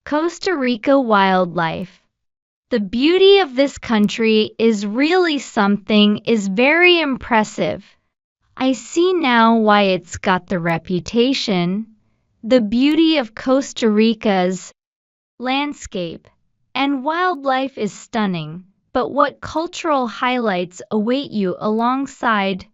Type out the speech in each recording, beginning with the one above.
Costa Rica wildlife. The beauty of this country is really something is very impressive. I see now why it's got the reputation. The beauty of Costa Rica's landscape and wildlife is stunning, but what cultural highlights await you alongside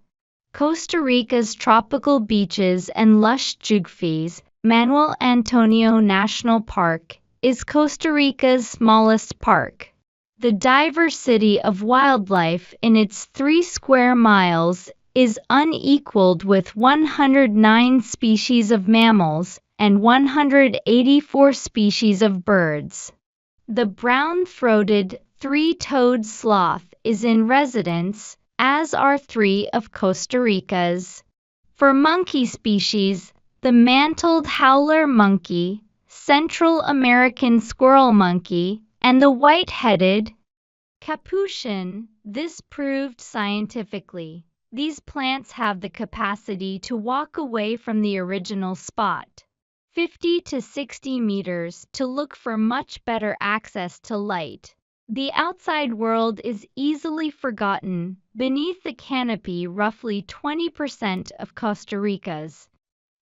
Costa Rica's tropical beaches and lush geographies? Manuel Antonio National Park is Costa Rica's smallest park. The diversity of wildlife in its 3 square miles is unequaled, with 109 species of mammals and 184 species of birds. The brown-throated, 3-toed sloth is in residence, as are 3 of Costa Rica's. For monkey species, the mantled howler monkey, Central American squirrel monkey, and the white-headed capuchin, this proved scientifically. These plants have the capacity to walk away from the original spot 50 to 60 meters to look for much better access to light. The outside world is easily forgotten beneath the canopy. Roughly 20% of Costa Rica's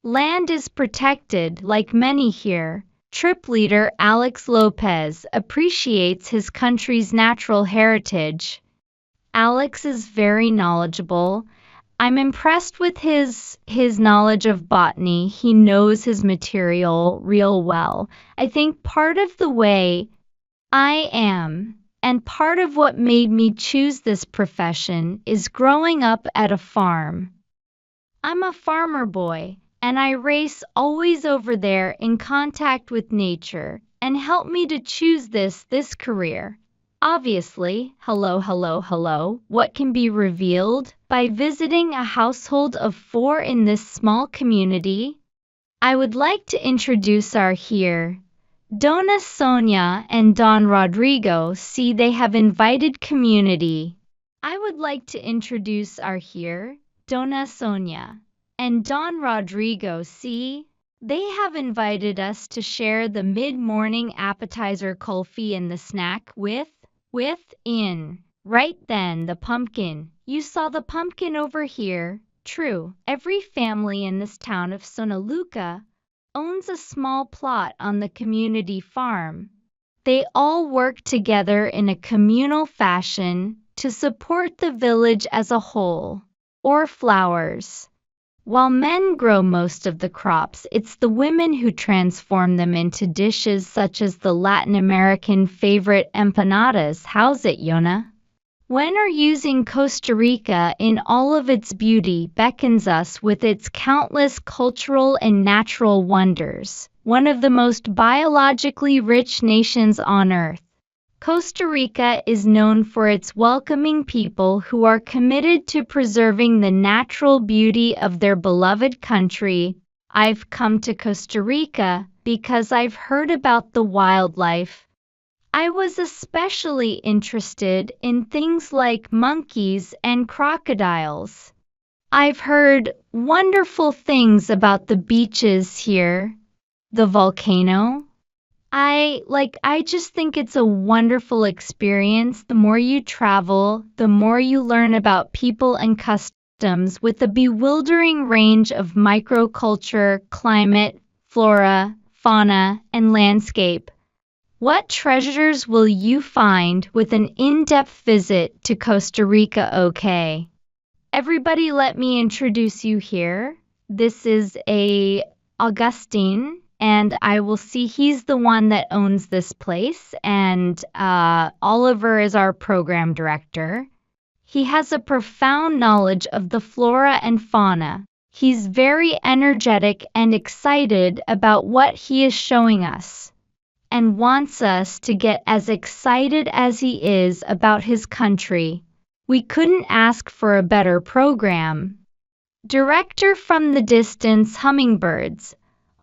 land is protected. Like many here, trip leader Alex Lopez appreciates his country's natural heritage. Alex is very knowledgeable. I'm impressed with his knowledge of botany. He knows his material real well. I think part of the way I am, and part of what made me choose this profession, is growing up at a farm. I'm a farmer boy, and I race always over there in contact with nature, and helped me to choose this career. Obviously, hello, what can be revealed by visiting a household of 4 in this small community? I would like to introduce our here, Dona Sonia and Don Rodrigo. See, they have invited community. I would like to introduce our here, Dona Sonia and Don Rodrigo. See, they have invited us to share the mid-morning appetizer coffee and the snack in. Right then, the pumpkin. You saw the pumpkin over here. True, every family in this town of Sonaluca owns a small plot on the community farm. They all work together in a communal fashion to support the village as a whole. Or flowers. While men grow most of the crops, it's the women who transform them into dishes such as the Latin American favorite empanadas. How's it, Yona? When are using Costa Rica in all of its beauty beckons us with its countless cultural and natural wonders, one of the most biologically rich nations on earth. Costa Rica is known for its welcoming people who are committed to preserving the natural beauty of their beloved country. I've come to Costa Rica because I've heard about the wildlife. I was especially interested in things like monkeys and crocodiles. I've heard wonderful things about the beaches here, the volcano. I just think it's a wonderful experience. The more you travel, the more you learn about people and customs with a bewildering range of microculture, climate, flora, fauna, and landscape. What treasures will you find with an in-depth visit to Costa Rica? Okay. Everybody, let me introduce you here. This is Augustine. And I will see he's the one that owns this place, and Oliver is our program director. He has a profound knowledge of the flora and fauna. He's very energetic and excited about what he is showing us, and wants us to get as excited as he is about his country. We couldn't ask for a better program. Director. From the distance, hummingbirds.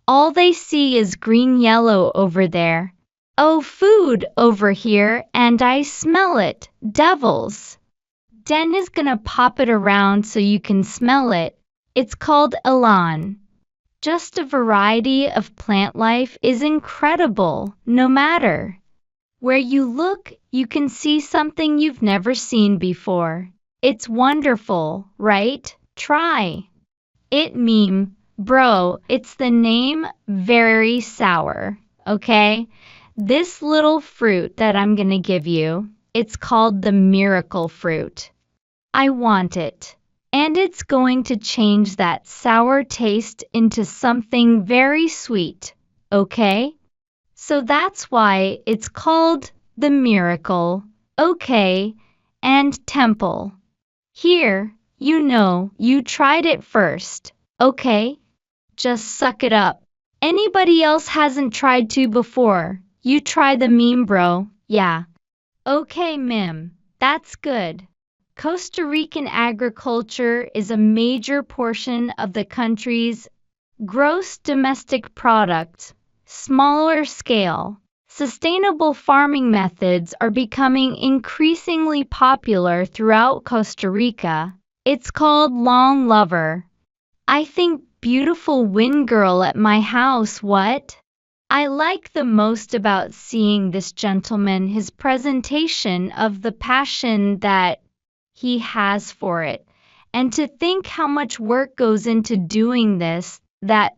All they see is green-yellow over there. Oh, food over here, and I smell it. Devils. Den is gonna pop it around so you can smell it. It's called elan. Just a variety of plant life is incredible. No matter where you look, you can see something you've never seen before. It's wonderful, right? Try it meme. Bro, it's the name very sour, okay? This little fruit that I'm gonna give you, it's called the miracle fruit. I want it. And it's going to change that sour taste into something very sweet, okay? So that's why it's called the miracle, okay, and temple. Here, you tried it first, okay? Just suck it up. Anybody else hasn't tried to before. You try the meme, bro. Yeah. Okay, Mim. That's good. Costa Rican agriculture is a major portion of the country's gross domestic product. Smaller scale, sustainable farming methods are becoming increasingly popular throughout Costa Rica. It's called lawn lover. I think beautiful wind girl at my house. What I like the most about seeing this gentleman, his presentation of the passion that he has for it, and to think how much work goes into doing this, that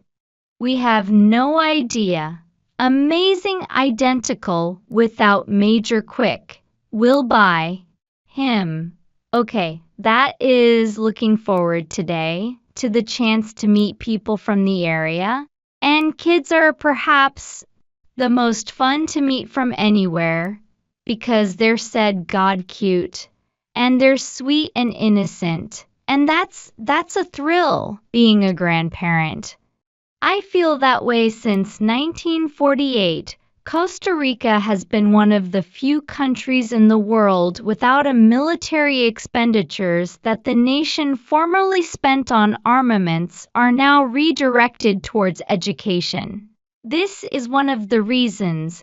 we have no idea. Amazing, identical, without major quick. Will buy him. Okay, that is looking forward today to the chance to meet people from the area. And kids are perhaps the most fun to meet from anywhere because they're said God cute and they're sweet and innocent. And that's a thrill being a grandparent. I feel that way since 1948. Costa Rica has been one of the few countries in the world without a military expenditures that the nation formerly spent on armaments are now redirected towards education. This is one of the reasons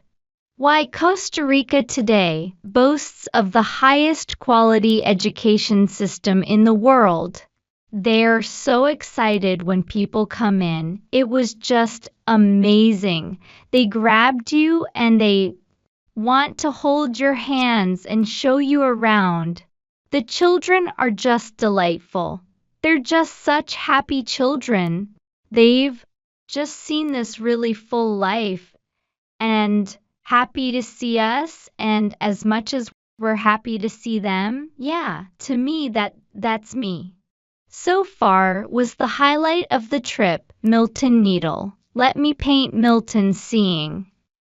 why Costa Rica today boasts of the highest quality education system in the world. They're so excited when people come in. It was just amazing. They grabbed you and they want to hold your hands and show you around. The children are just delightful. They're just such happy children. They've just seen this really full life and happy to see us, and as much as we're happy to see them, yeah, to me that's me. So far was the highlight of the trip, Milton Needle. Let me paint Milton seeing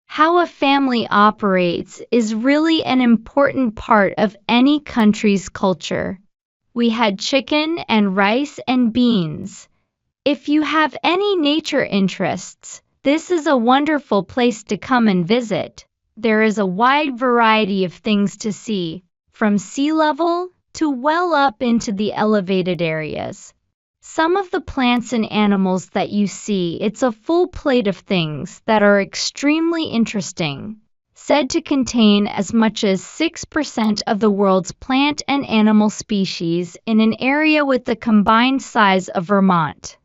how a family operates is really an important part of any country's culture. We had chicken and rice and beans. If you have any nature interests, this is a wonderful place to come and visit. There is a wide variety of things to see, from sea level to well up into the elevated areas. Some of the plants and animals that you see, it's a full plate of things that are extremely interesting, said to contain as much as 6% of the world's plant and animal species in an area with the combined size of Vermont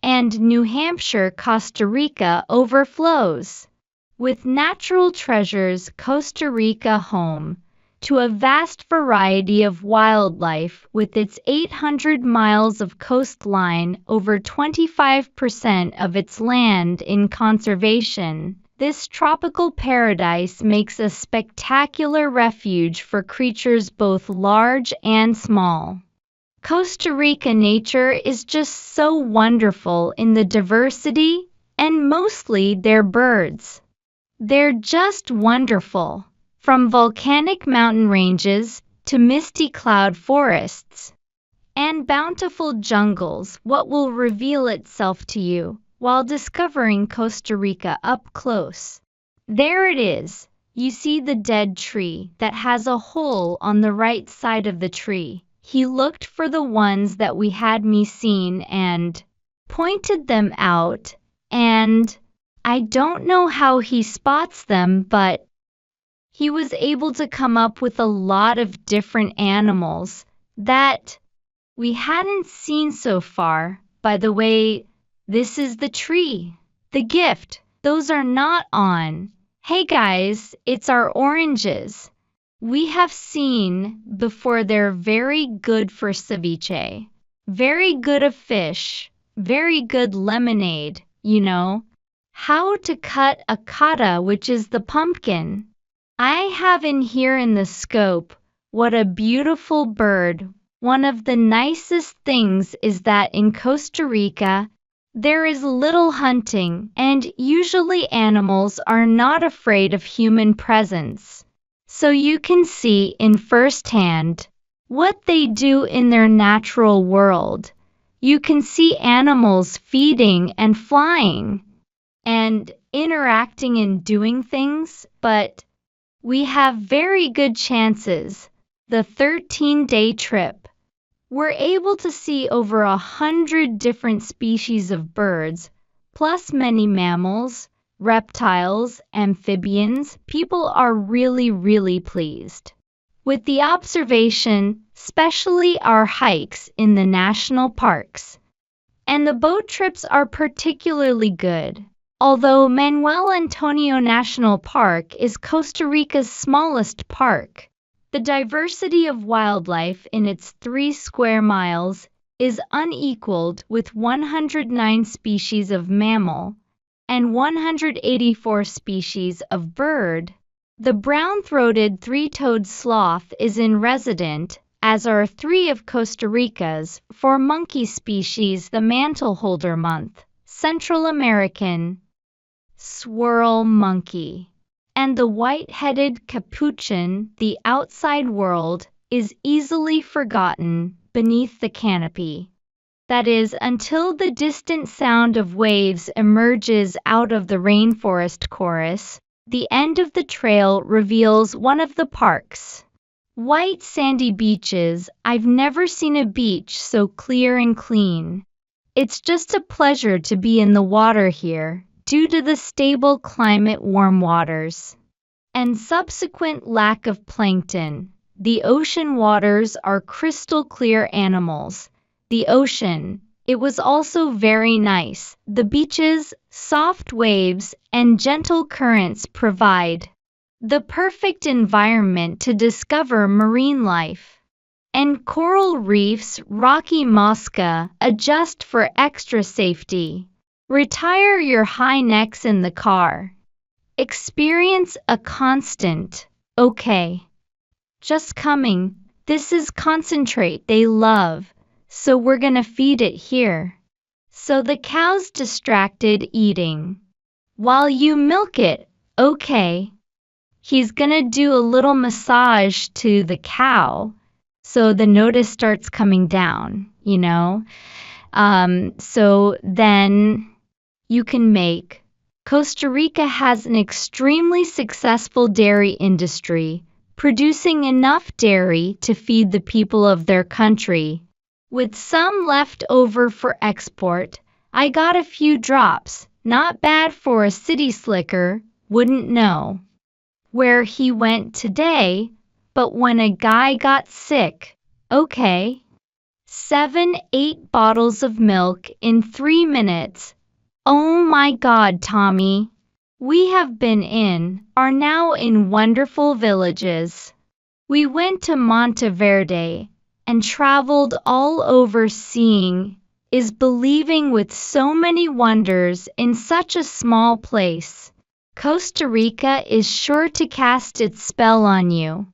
and New Hampshire. Costa Rica overflows with natural treasures. Costa Rica home to a vast variety of wildlife with its 800 miles of coastline, over 25% of its land in conservation. This tropical paradise makes a spectacular refuge for creatures both large and small. Costa Rica nature is just so wonderful in the diversity, and mostly their birds. They're just wonderful. From volcanic mountain ranges to misty cloud forests and bountiful jungles, what will reveal itself to you while discovering Costa Rica up close. There it is. You see the dead tree that has a hole on the right side of the tree. He looked for the ones that we had me seen and pointed them out, and I don't know how he spots them, but he was able to come up with a lot of different animals that we hadn't seen so far. By the way, This is the tree. The gift. Those are not on. Hey guys, it's our oranges. We have seen before they're very good for ceviche, very good of fish, very good lemonade, you know. How to cut a kata, which is the pumpkin. I have in here in the scope. What a beautiful bird. One of the nicest things is that in Costa Rica, there is little hunting, and usually animals are not afraid of human presence. So you can see in firsthand what they do in their natural world. You can see animals feeding and flying and interacting and doing things, but we have very good chances. The 13-day trip, we're able to see over 100 different species of birds, plus many mammals, reptiles, amphibians. People are really pleased with the observation, especially our hikes in the national parks. And the boat trips are particularly good. Although Manuel Antonio National Park is Costa Rica's smallest park, the diversity of wildlife in its 3 square miles is unequaled, with 109 species of mammal and 184 species of bird. The brown-throated three-toed sloth is in resident, as are 3 of Costa Rica's 4 monkey species. The mantle-holder month, Central American swirl monkey, and the white-headed capuchin. The outside world is easily forgotten beneath the canopy. That is, until the distant sound of waves emerges out of the rainforest chorus. The end of the trail reveals one of the park's white sandy beaches. I've never seen a beach so clear and clean. It's just a pleasure to be in the water here, due to the stable climate, warm waters, and subsequent lack of plankton. The ocean waters are crystal clear. Animals, the ocean, it was also very nice. The beaches, soft waves, and gentle currents provide the perfect environment to discover marine life. And coral reefs, rocky mosca, adjust for extra safety. Retire your high necks in the car. Experience a constant, okay, just coming. This is concentrate they love, so we're gonna feed it here. So the cow's distracted eating while you milk it, okay. He's gonna do a little massage to the cow, so the notice starts coming down, you know. So then you can make. Costa Rica has an extremely successful dairy industry, producing enough dairy to feed the people of their country. With some left over for export, I got a few drops. Not bad for a city slicker. Wouldn't know where he went today, but when a guy got sick, okay. 7-8 bottles of milk in 3 minutes. Oh my God, Tommy. We have are now in wonderful villages. We went to Monteverde and traveled all over. Seeing is believing with so many wonders in such a small place. Costa Rica is sure to cast its spell on you.